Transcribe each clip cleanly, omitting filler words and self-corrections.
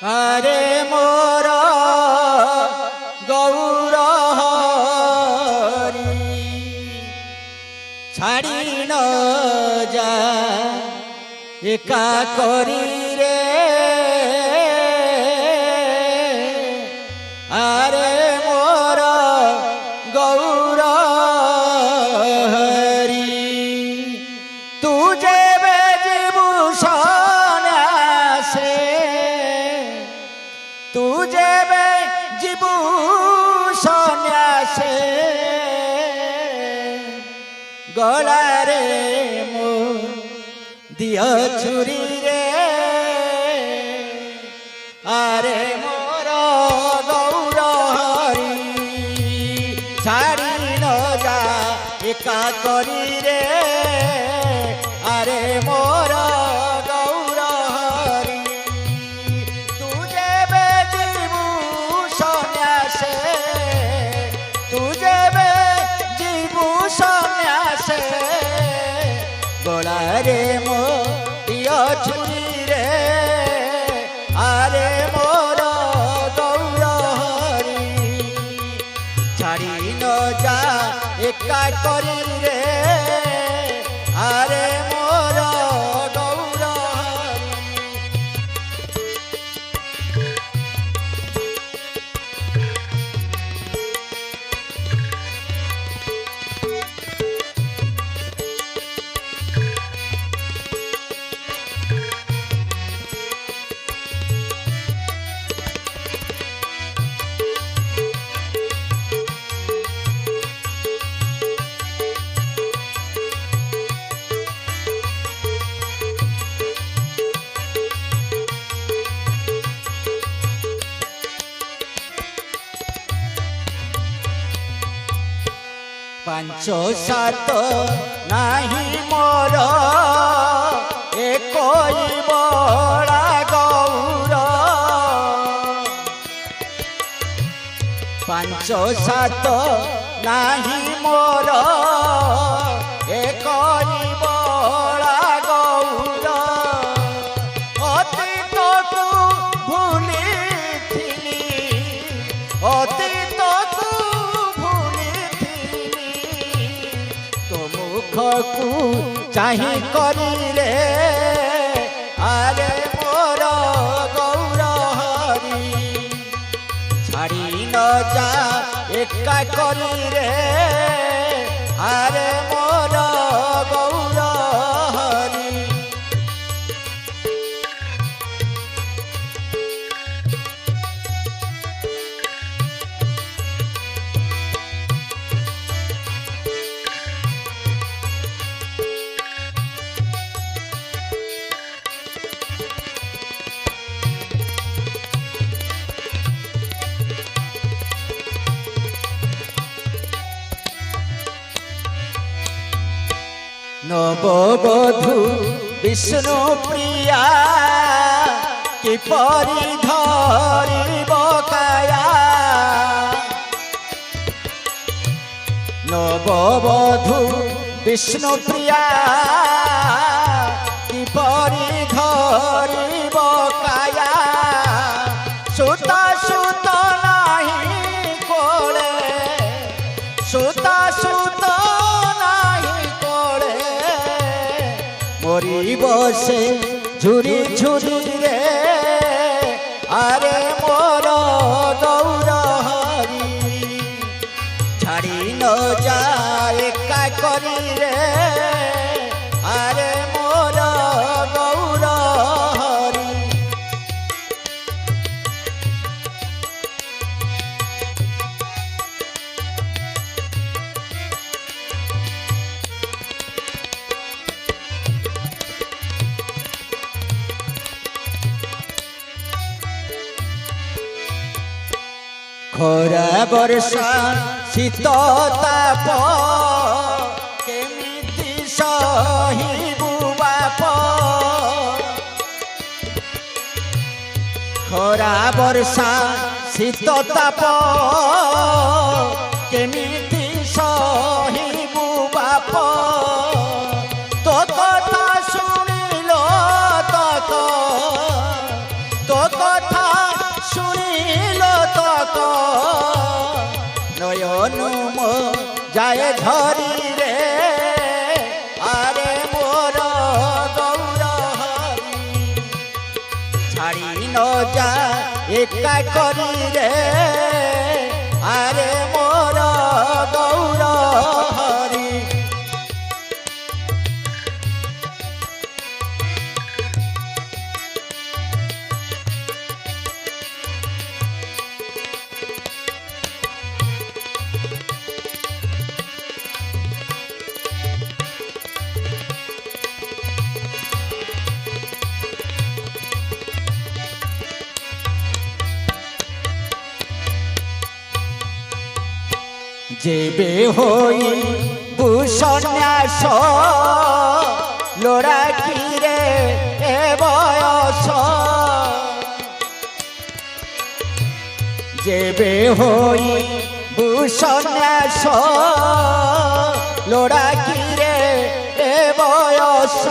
আরে মোর গৌর হরি ছাড়ি ন যা একা করি রে আরে মোর গৌর হরি তু যেবে জীবু সন্ন্যাসে তু যেবে জীবু সন্ন্যাসে গলারে মো দিয় ছুরি রে আরে মোর গৌর হরি ছাড়ি ন যা একা করি রে আরে মোর গৌর হরি তু যেবে জীবু সন্ন্যাসে তু যেবে জীবু সন্ন্যাসে গলারে মো দিয় ছুরি রে আরে মোর গৌর হরি ছাড়ি ন যা একা করি রে আরে মোর গৌর হরি পাঁচ সাত নাহি মোর একই বড়া গৌর পাঁচ সাত নাহি মোর একই বড়া গৌর অতীতকু ভুলিথিলি অতীতকু মুখকু চাহি করি রে আরে মোর গৌর হরি ছাড়ি ন যা একা করি রে আরে মোর গৌর হরি নববধূ বিষ্ণু প্রিয়া কিপরি ধরিব কায়া নববধূ বিষ্ণু প্রিয়া কিপরি ধরিব কায়া সুতা সুত নাহি কোলে সুতা সুত মরিব সে ঝুরি ঝুরি রে আরে মোর গৌর হরি ছাড়ি ন যা একা করি রে আরে মোর গৌর হরি খরা বর্ষা শীত তাপ কেমিতি সহিবু বাপ খরা বর্ষা শীত তাপ কেমিতি সহিবু বাপ তো কথা শুনিল তো কথা ধরি রে আরে মোর গৌর হরি ছাড়ি ন যা একা করি রে আরে মোর গৌর হরি যেবে হই ভূষণ্যাস লোড়া কিরে এ বয়স যেবে হই ভূষণ্যাস লোড়া কিরে এ বয়স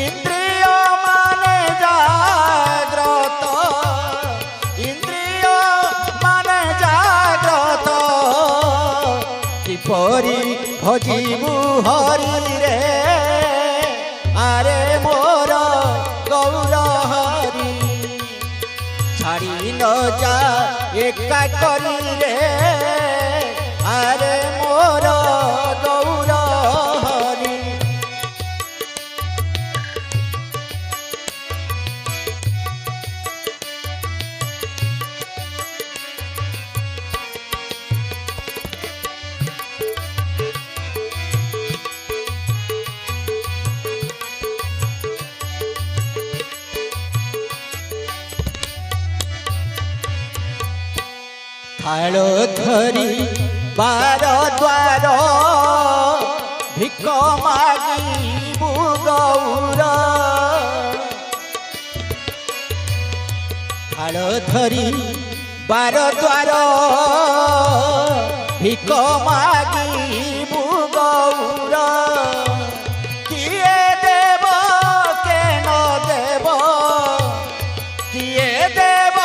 ইন্দ্রিয় মানে জাগ্রত ইন্দ্রিয় মানে জাগ্রত কিপরি ভজিবু হরি রে আরে মোর গৌর হরি ছাড়ি ন যা একা করি রে আরে মোর গৌর হরি থাল ধরি বার দ্বার ভিক মাগিবু গৌর থাল ধরি বার দ্বার ভিক মাগিবু গৌর কিয়ে দেব কেন দেব কিয়ে দেব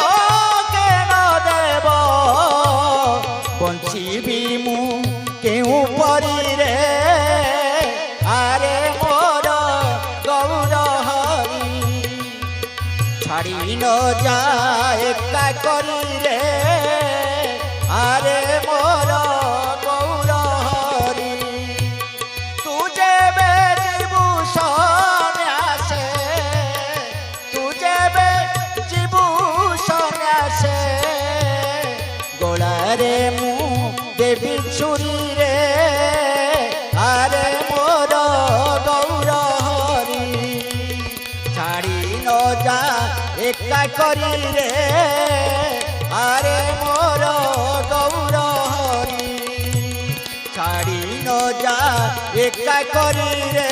কেন দেব বঞ্চিবি মু কেউ পরি রে আরে মোর গৌর হরি ছাড়ি ন যা একা করি রে আরে মোর গৌর হরি তু যেবে জীবু সন্ন্যাসে তু যেবে জীবু সন্ন্যাসে গোলারে মু দেবী ছুরি রে আরে মোর গৌর হরি ছাড়ি ন যা একা করি রে আরে মোর গৌর হরি ছাড়ি ন যা একা করি রে